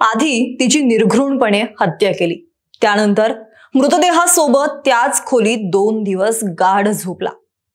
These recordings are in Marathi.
आधी तिची निर्घृणपणे हत्या केली, त्यानंतर मृतदेहासोबत त्याच खोलीत 2 दिवस गाढ झोपला।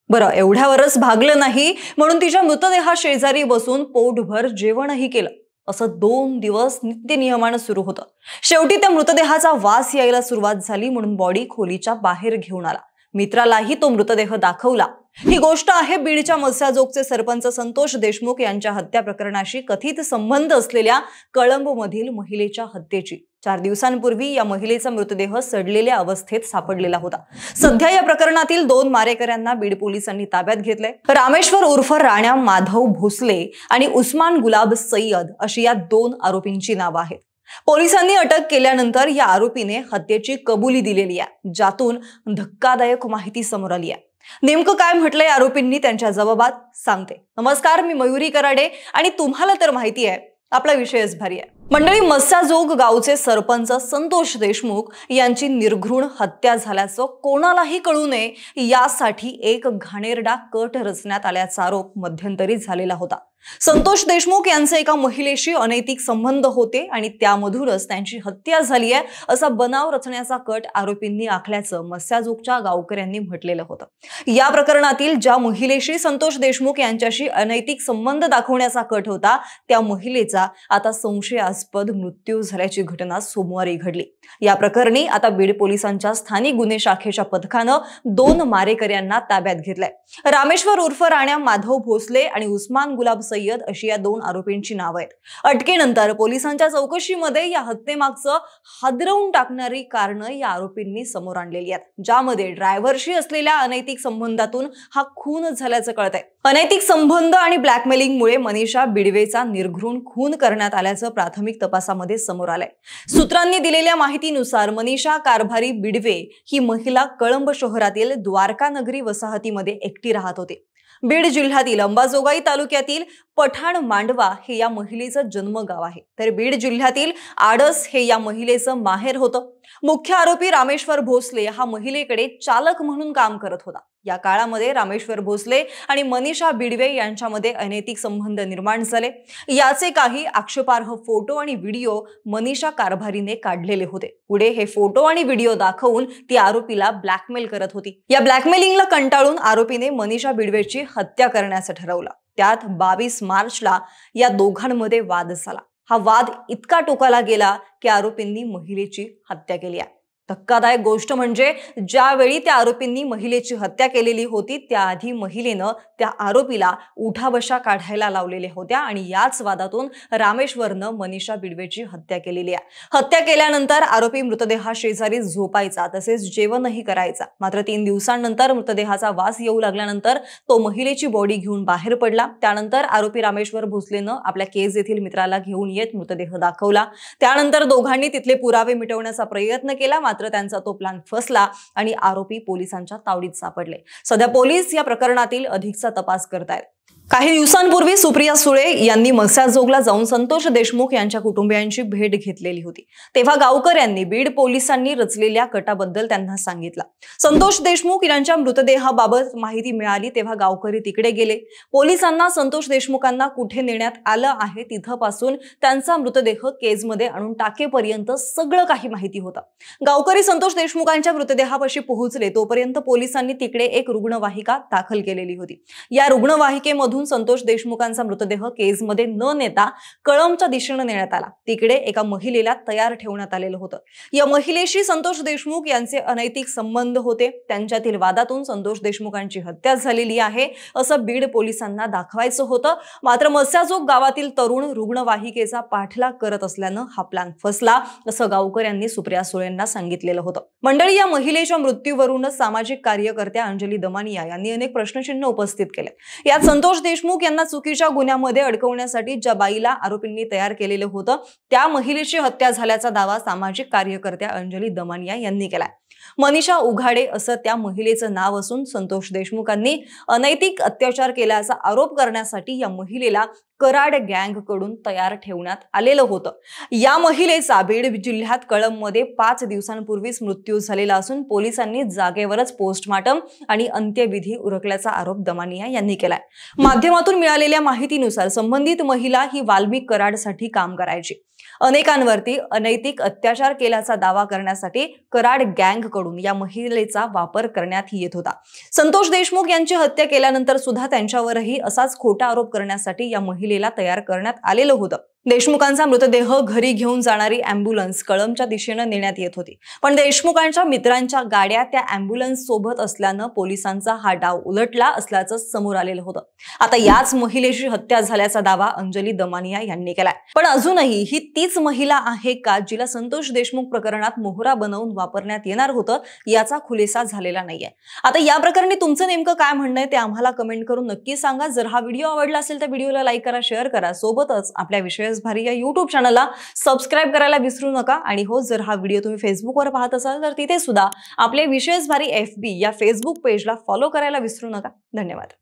बरं, एवढ्यावरच भागलं नाही म्हणून तिच्या मृतदेहाशेजारी बसून पोटभर जेवणही केलं। असं 2 दिवस नित्य नियमानं सुरू होतं। शेवटी त्या मृतदेहाचा वास यायला सुरुवात झाली म्हणून बॉडी खोलीच्या बाहेर घेऊन आला। मित्रालाही तो मृतदेह दाखवला। ही गोष्ट आहे बीडच्या मस्याजोगचे सरपंच संतोष देशमुख यांच्या हत्या प्रकरणाशी कथित संबंध असलेल्या कळंबमधील महिलेच्या हत्येची। 4 दिवसांपूर्वी या महिलेचा मृतदेह सडलेल्या अवस्थेत सापडलेला होता। सध्या या प्रकरणातील 2 मारेकऱ्यांना बीड पोलिसांनी ताब्यात घेतले। रामेश्वर उर्फ राणा माधव भोसले आणि उस्मान गुलाब सय्यद अशी या 2 आरोपींची नावं आहेत। पोलिसांनी अटक केल्यानंतर या आरोपीने हत्येची कबुली दिलेली आहे, ज्यातून धक्कादायक माहिती समोर आली आहे। नेमकं काय म्हटलंय आरोपींनी त्यांच्या जबाबात सांगते। नमस्कार, मी मयुरी कराडे आणि तुम्हाला तर माहिती आहे आपला विषयच भारी आहे। मंडळी, मस्याजोग गावचे सरपंच संतोष देशमुख यांची निर्घृण हत्या झाल्याचं कोणालाही कळू नये यासाठी एक घाणेरडा कट रचण्यात आल्याचा आरोप मध्यंतरी झालेला होता। संतोष देशमुख यांचे एका महिलेशी अनैतिक संबंध होते आणि त्यामधूनच त्यांची हत्या झाली आहे असा बनाव रचण्याचा कट आरोपींनी आखल्याचं मस्याजोगच्या गावकऱ्यांनी म्हटलेलं होतं। या प्रकरणातील ज्या महिलेशी संतोष देशमुख यांच्याशी अनैतिक संबंध दाखवण्याचा कट होता त्या महिलेचा आता संशयास्पद मृत्यू झाल्याची घटना सोमवारी घडली। या प्रकरणी आता बीड पोलिसांच्या स्थानिक गुन्हे शाखेच्या पथकानं 2 मारेकऱ्यांना ताब्यात घेतलंय। रामेश्वर उर्फ राणा माधव भोसले आणि उस्मान गुलाब सय्यद अशी या 2 आरोपींची नावं आहेत। अटकेनंतर पोलिसांच्या चौकशीमध्ये या हत्येमागचं हादरवून टाकणारी कारणं या आरोपींनी समोर आणलेली आहेत, ज्यामध्ये ड्रायव्हरशी असलेल्या अनैतिक संबंधातून हा खून झाल्याचं कळतंय। अनैतिक संबंध आणि ब्लॅकमेलिंगमुळे मनीषा बिडवेचा निर्घृण खून करण्यात आल्याचं प्राथमिक तपासामध्ये समोर आलंय। सूत्रांनी दिलेल्या माहितीनुसार मनीषा कारभारी बिडवे ही महिला कळंब शहरातील द्वारका नगरी वसाहतीमध्ये एकटी राहत होती। बीड जिल्ह्यातील अंबाजोगाई तालुक्यातील पठाण मांडवा हे या महिलेचं जन्मगाव आहे, तर बीड जिल्ह्यातील आडस हे या महिलेचं माहेर होतं। मुख्य आरोपी रामेश्वर भोसले हा महिलेकडे चालक म्हणून काम करत होता। या काळामध्ये रामेश्वर भोसले आणि मनीषा बिडवे यांच्यामध्ये अनैतिक संबंध निर्माण झाले। याचे काही आक्षेपार्ह फोटो आणि व्हिडिओ मनीषा कारभारीने काढलेले होते। पुढे हे फोटो आणि व्हिडिओ दाखवून ती आरोपीला ब्लॅकमेल करत होती। या ब्लॅकमेलिंगला कंटाळून आरोपीने मनीषा बिडवेची हत्या करण्याचं ठरवलं। त्यात 22 मार्चला या दोघांमध्ये वाद झाला। हा वाद इतका टोकाला गेला की आरोपींनी महिलेची हत्या केली आहे। धक्कादायक गोष्ट म्हणजे ज्यावेळी त्या आरोपींनी महिलेची हत्या केलेली होती त्याआधी महिलेनं त्या आरोपीला उठाबशा काढायला लावलेल्या होत्या आणि याच वादातून रामेश्वरनं मनीषा बिडवेची हत्या केलेली आहे। हत्या केल्यानंतर आरोपी मृतदेहाशेजारी झोपायचा तसेच जेवणही करायचा। मात्र 3 दिवसांनंतर मृतदेहाचा वास येऊ लागल्यानंतर तो महिलेची बॉडी घेऊन बाहेर पडला। त्यानंतर आरोपी रामेश्वर भोसलेनं आपल्या केज येथील मित्राला घेऊन येत मृतदेह दाखवला। त्यानंतर दोघांनी तिथले पुरावे मिटवण्याचा प्रयत्न केला, मात्र त्यांचा तो प्लॅन फसला आणि आरोपी पोलिसांच्या तावडीत सापडले। सध्या पोलीस या प्रकरणातील अधिकचा तपास करतायत। काही दिवसांपूर्वी सुप्रिया सुळे यांनी मस्याजोगला जाऊन संतोष देशमुख यांच्या कुटुंबियांची भेट घेतलेली होती। तेव्हा गावकऱ्यांनी बीड पोलिसांनी रचलेल्या कटाबद्दल त्यांना सांगितलं। संतोष देशमुख यांच्या मृतदेहाबाबत माहिती मिळाली तेव्हा गावकरी तिकडे गेले। पोलिसांना संतोष देशमुखांना कुठे नेण्यात आलं आहे तिथपासून त्यांचा मृतदेह केजमध्ये आणून टाकेपर्यंत सगळं काही माहिती होतं। गावकरी संतोष देशमुखांच्या मृतदेहापाशी पोहोचले तोपर्यंत पोलिसांनी तिकडे एक रुग्णवाहिका दाखल केलेली होती। या रुग्णवाहिकेमधून संतोष देशमुखांचा मृतदेह केजमध्ये न नेता कळंबच्या दिशेने नेण्यात आला। तिकडे एका महिलेला तयार ठेवण्यात आलेलं होतं। या महिलेशी संतोष देशमुख यांचे अनैतिक संबंध होते। त्यांच्यातील वादातून संतोष देशमुखांची हत्या झालेली आहे असं बीड पोलिसांना दाखवायचं होतं। मात्र मस्याजोग गावातील तरुण रुग्णवाहिकेचा पाठलाग करत असल्यानं हा प्लॅन फसला असं गावकऱ्यांनी सुप्रिया सुळेंना सांगितलेलं होतं। मंडळी, या महिलेच्या मृत्यूवरूनच सामाजिक कार्यकर्त्या अंजली दमानिया यांनी अनेक प्रश्नचिन्ह उपस्थित केले। यात संतोष देशमुख यांना चुकीच्या गुन्ह्यामध्ये अडकवण्यासाठी ज्या बाईला आरोपींनी तयार केलेलं होतं त्या महिलेची हत्या झाल्याचा दावा सामाजिक कार्यकर्त्या अंजली दमानिया यांनी केलाय। मनीषा उघाडे असं त्या महिलेचं नाव असून संतोष देशमुखांनी अनैतिक अत्याचार केल्याचा आरोप करण्यासाठी या महिलेला कराड गँग कडून तयार ठेवण्यात आलेलं होतं। या महिलेचा बीड जिल्ह्यात कळंबमध्ये 5 दिवसांपूर्वीच मृत्यू झालेला असून पोलिसांनी जागेवरच पोस्टमार्टम आणि अंत्यविधी उरकल्याचा आरोप दमानिया यांनी केलाय। माध्यमातून मिळालेल्या माहितीनुसार संबंधित महिला ही वाल्मिक कराडसाठी काम करायची। अनेकांवरती अनैतिक अत्याचार केल्याचा दावा करण्यासाठी कराड गँग कडून या महिलेचा वापर करण्यात येत होता। संतोष देशमुख यांची हत्या केल्यानंतर सुद्धा त्यांच्यावरही असाच खोटा आरोप करण्यासाठी या महिलेला तयार करण्यात आलेलं होतं। देशमुखांचा मृतदेह घरी घेऊन जाणारी अँब्युलन्स कळंबच्या दिशेने नेण्यात येत होती, पण देशमुखांच्या मित्रांच्या गाड्या त्या अँब्युलन्स सोबत असल्यानं पोलिसांचा हा डाव उलटला असल्याचं समोर आलेलं होतं। आता याच महिलेची हत्या झाल्याचा दावा अंजली दमानिया यांनी केलाय, पण अजूनही ही तीच महिला आहे का जिला संतोष देशमुख प्रकरणात मोहरा बनवून वापरण्यात येणार होतं याचा खुलासा झालेला नाहीये। आता या प्रकरणी तुमचं नेमकं काय म्हणणं आहे ते आम्हाला कमेंट करून नक्की सांगा। जर हा व्हिडिओ आवडला असेल तर व्हिडिओला लाईक करा, शेअर करा, सोबतच आपल्या विषयच भारी या YouTube चॅनलला सबस्क्राइब करायला विसरू नका। आणि हो, जर हा व्हिडिओ तुम्ही फेसबुकवर पाहत असाल तर तिथे सुद्धा आपले विषयच भारी FB या फेसबुक पेजला फॉलो करायला विसरू नका। धन्यवाद।